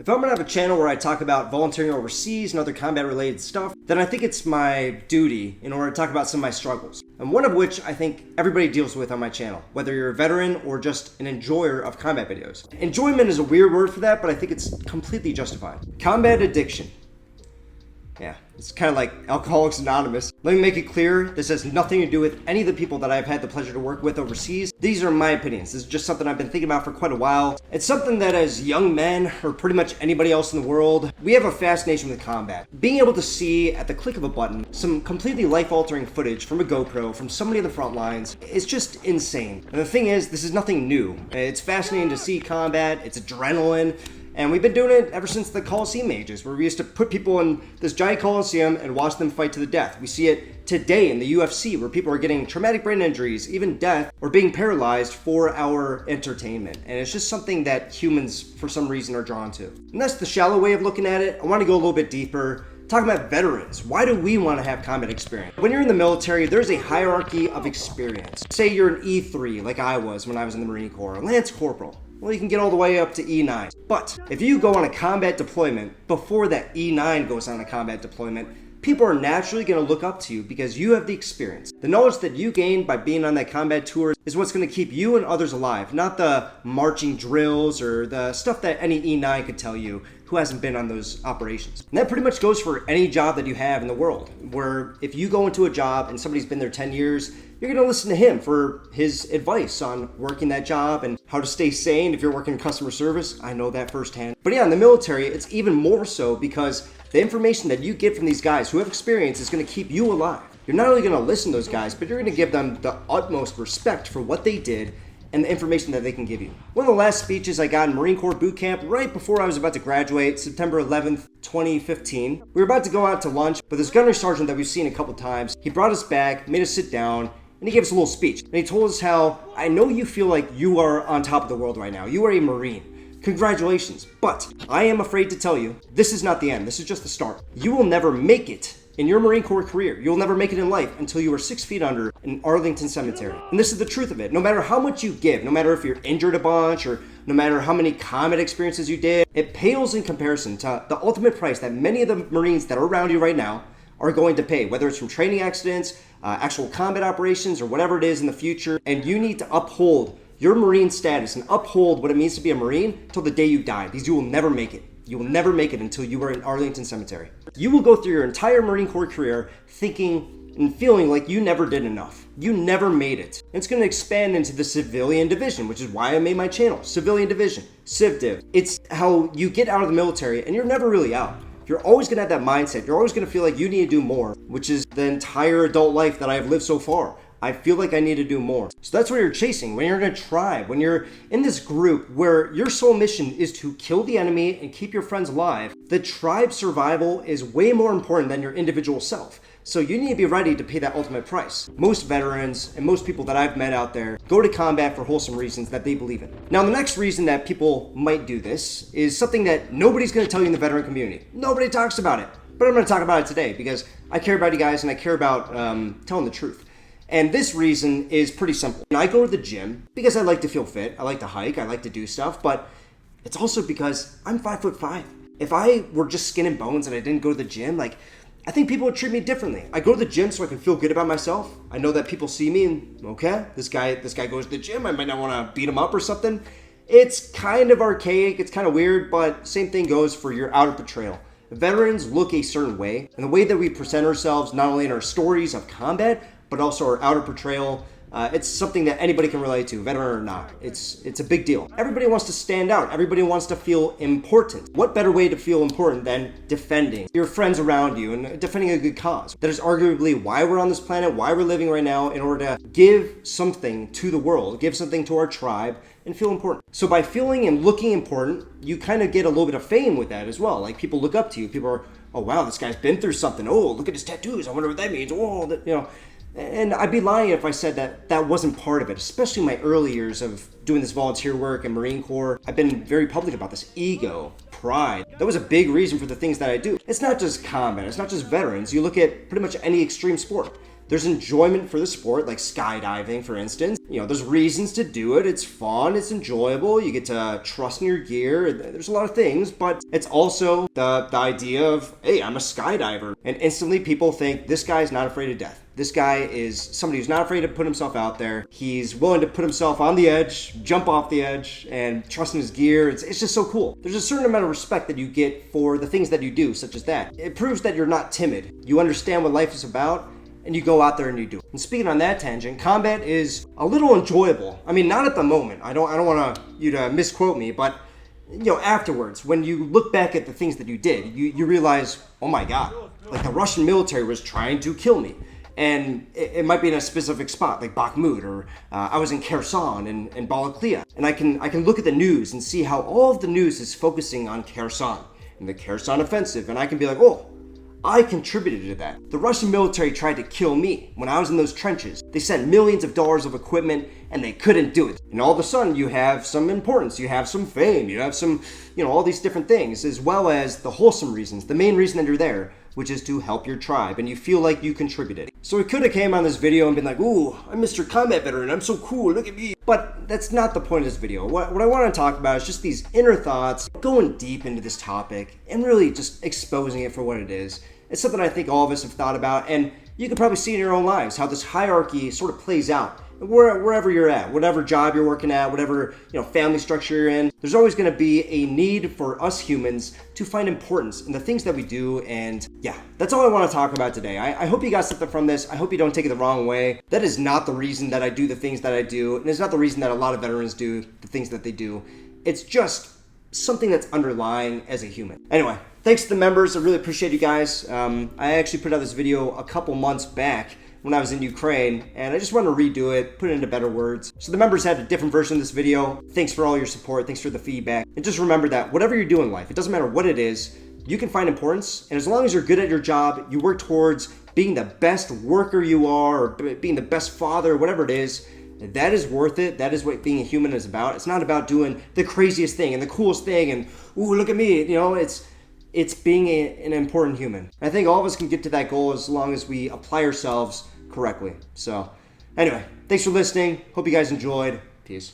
If I'm gonna have a channel where I talk about volunteering overseas and other combat related stuff, then I think it's my duty in order to talk about some of my struggles. And one of which I think everybody deals with on my channel, whether you're a veteran or just an enjoyer of combat videos. Enjoyment is a weird word for that, but I think it's completely justified. Combat addiction. Yeah, it's kind of like Alcoholics Anonymous. Let me make it clear, this has nothing to do with any of the people that I've had the pleasure to work with overseas. These are my opinions. This is just something I've been thinking about for quite a while. It's something that as young men, or pretty much anybody else in the world, we have a fascination with combat. Being able to see, at the click of a button, some completely life-altering footage from a GoPro, from somebody on the front lines, is just insane. And the thing is, this is nothing new. It's fascinating to see combat, it's adrenaline, and we've been doing it ever since the Coliseum ages, where we used to put people in this giant Coliseum and watch them fight to the death. We see it today in the UFC, where people are getting traumatic brain injuries, even death, or being paralyzed for our entertainment. And it's just something that humans, for some reason, are drawn to. And that's the shallow way of looking at it. I want to go a little bit deeper. Talking about veterans, why do we want to have combat experience? When you're in the military, there's a hierarchy of experience. Say you're an E3, like I was when I was in the Marine Corps, a Lance Corporal. Well, you can get all the way up to E9. But if you go on a combat deployment before that E9 goes on a combat deployment, people are naturally going to look up to you because you have the experience. The knowledge that you gain by being on that combat tour is what's going to keep you and others alive, not the marching drills or the stuff that any E9 could tell you who hasn't been on those operations. And that pretty much goes for any job that you have in the world, where if you go into a job and somebody's been there 10 years, you're going to listen to him for his advice on working that job and how to stay sane if you're working in customer service. I know that firsthand. But yeah, in the military, it's even more so because the information that you get from these guys who have experience is going to keep you alive. You're not only going to listen to those guys, but you're going to give them the utmost respect for what they did and the information that they can give you. One of the last speeches I got in Marine Corps boot camp right before I was about to graduate, September 11th, 2015. We were about to go out to lunch, but this gunnery sergeant that we've seen a couple times, he brought us back, made us sit down, and he gave us a little speech. And he told us how, I know you feel like you are on top of the world right now. You are a Marine. Congratulations. But I am afraid to tell you, this is not the end. This is just the start. You will never make it in your Marine Corps career. You'll never make it in life until you are 6 feet under in Arlington Cemetery. And this is the truth of it. No matter how much you give, no matter if you're injured a bunch or no matter how many combat experiences you did, it pales in comparison to the ultimate price that many of the Marines that are around you right now are going to pay, whether it's from training accidents, actual combat operations, or whatever it is in the future. And you need to uphold your Marine status and uphold what it means to be a Marine until the day you die, because you will never make it. You will never make it until you are in Arlington Cemetery. You will go through your entire Marine Corps career thinking and feeling like you never did enough. You never made it. It's going to expand into the civilian division, which is why I made my channel, Civilian Division, CivDiv. It's how you get out of the military and you're never really out. You're always going to have that mindset. You're always going to feel like you need to do more, which is the entire adult life that I've lived so far. I feel like I need to do more. So that's what you're chasing. When you're in a tribe, when you're in this group where your sole mission is to kill the enemy and keep your friends alive, the tribe survival is way more important than your individual self. So you need to be ready to pay that ultimate price. Most veterans and most people that I've met out there go to combat for wholesome reasons that they believe in. Now, the next reason that people might do this is something that nobody's going to tell you in the veteran community. Nobody talks about it, but I'm going to talk about it today because I care about you guys and I care about telling the truth. And this reason is pretty simple. I go to the gym because I like to feel fit. I like to hike. I like to do stuff. But it's also because I'm 5'5". If I were just skin and bones and I didn't go to the gym, I think people would treat me differently. I go to the gym so I can feel good about myself. I know that people see me and, okay, this guy goes to the gym. I might not want to beat him up or something. It's kind of archaic. It's kind of weird, but same thing goes for your outer portrayal. Veterans look a certain way, and the way that we present ourselves, not only in our stories of combat, but also our outer portrayal, it's something that anybody can relate to, veteran or not. It's a big deal. Everybody wants to stand out. Everybody wants to feel important. What better way to feel important than defending your friends around you and defending a good cause? That is arguably why we're on this planet, why we're living right now, in order to give something to the world, give something to our tribe, and feel important. So by feeling and looking important, you kind of get a little bit of fame with that as well. Like people look up to you. People are, oh wow, this guy's been through something. Oh, look at his tattoos. I wonder what that means. Oh, And I'd be lying if I said that that wasn't part of it, especially my early years of doing this volunteer work in Marine Corps. I've been very public about this. Ego, pride. That was a big reason for the things that I do. It's not just combat. It's not just veterans. You look at pretty much any extreme sport. There's enjoyment for the sport, like skydiving, for instance. You know, there's reasons to do it. It's fun, it's enjoyable, you get to trust in your gear. There's a lot of things, but it's also the idea of, hey, I'm a skydiver. And instantly people think, this guy's not afraid of death. This guy is somebody who's not afraid to put himself out there. He's willing to put himself on the edge, jump off the edge, and trust in his gear. It's just so cool. There's a certain amount of respect that you get for the things that you do, such as that. It proves that you're not timid. You understand what life is about, and you go out there and you do it. And speaking on that tangent, combat is a little enjoyable. I mean, not at the moment. I don't want you to misquote me, but you know, afterwards, when you look back at the things that you did, you realize, oh my God, like the Russian military was trying to kill me. And it might be in a specific spot, like Bakhmut, or I was in Kherson and Balaklia. And I can look at the news and see how all of the news is focusing on Kherson and the Kherson offensive. And I can be like, oh, I contributed to that. The Russian military tried to kill me when I was in those trenches. They sent millions of dollars of equipment and they couldn't do it. And all of a sudden you have some importance, you have some fame, you have some, you know, all these different things, as well as the wholesome reasons, the main reason that you're there, which is to help your tribe, and you feel like you contributed. So it could have came on this video and been like, ooh, I'm Mr. Combat Veteran, I'm so cool, look at me. But that's not the point of this video. What I want to talk about is just these inner thoughts, going deep into this topic, and really just exposing it for what it is. It's something I think all of us have thought about, and you can probably see in your own lives how this hierarchy sort of plays out. Wherever you're at, whatever job you're working at, whatever family structure you're in, there's always going to be a need for us humans to find importance in the things that we do. And yeah, that's all I want to talk about today. I hope you got something from this. I hope you don't take it the wrong way. That is not the reason that I do the things that I do, and it's not the reason that a lot of veterans do the things that they do. It's just something that's underlying as a human. Anyway, thanks to the members. I really appreciate you guys. I actually put out this video a couple months back when I was in Ukraine, and I just want to redo it, put it into better words. So the members had a different version of this video. Thanks for all your support. Thanks for the feedback. And just remember that whatever you do in life, it doesn't matter what it is, you can find importance. And as long as you're good at your job, you work towards being the best worker you are, or being the best father, whatever it is, that is worth it. That is what being a human is about. It's not about doing the craziest thing and the coolest thing and, ooh, look at me. It's being an important human. I think all of us can get to that goal as long as we apply ourselves correctly. So anyway, thanks for listening. Hope you guys enjoyed. Peace.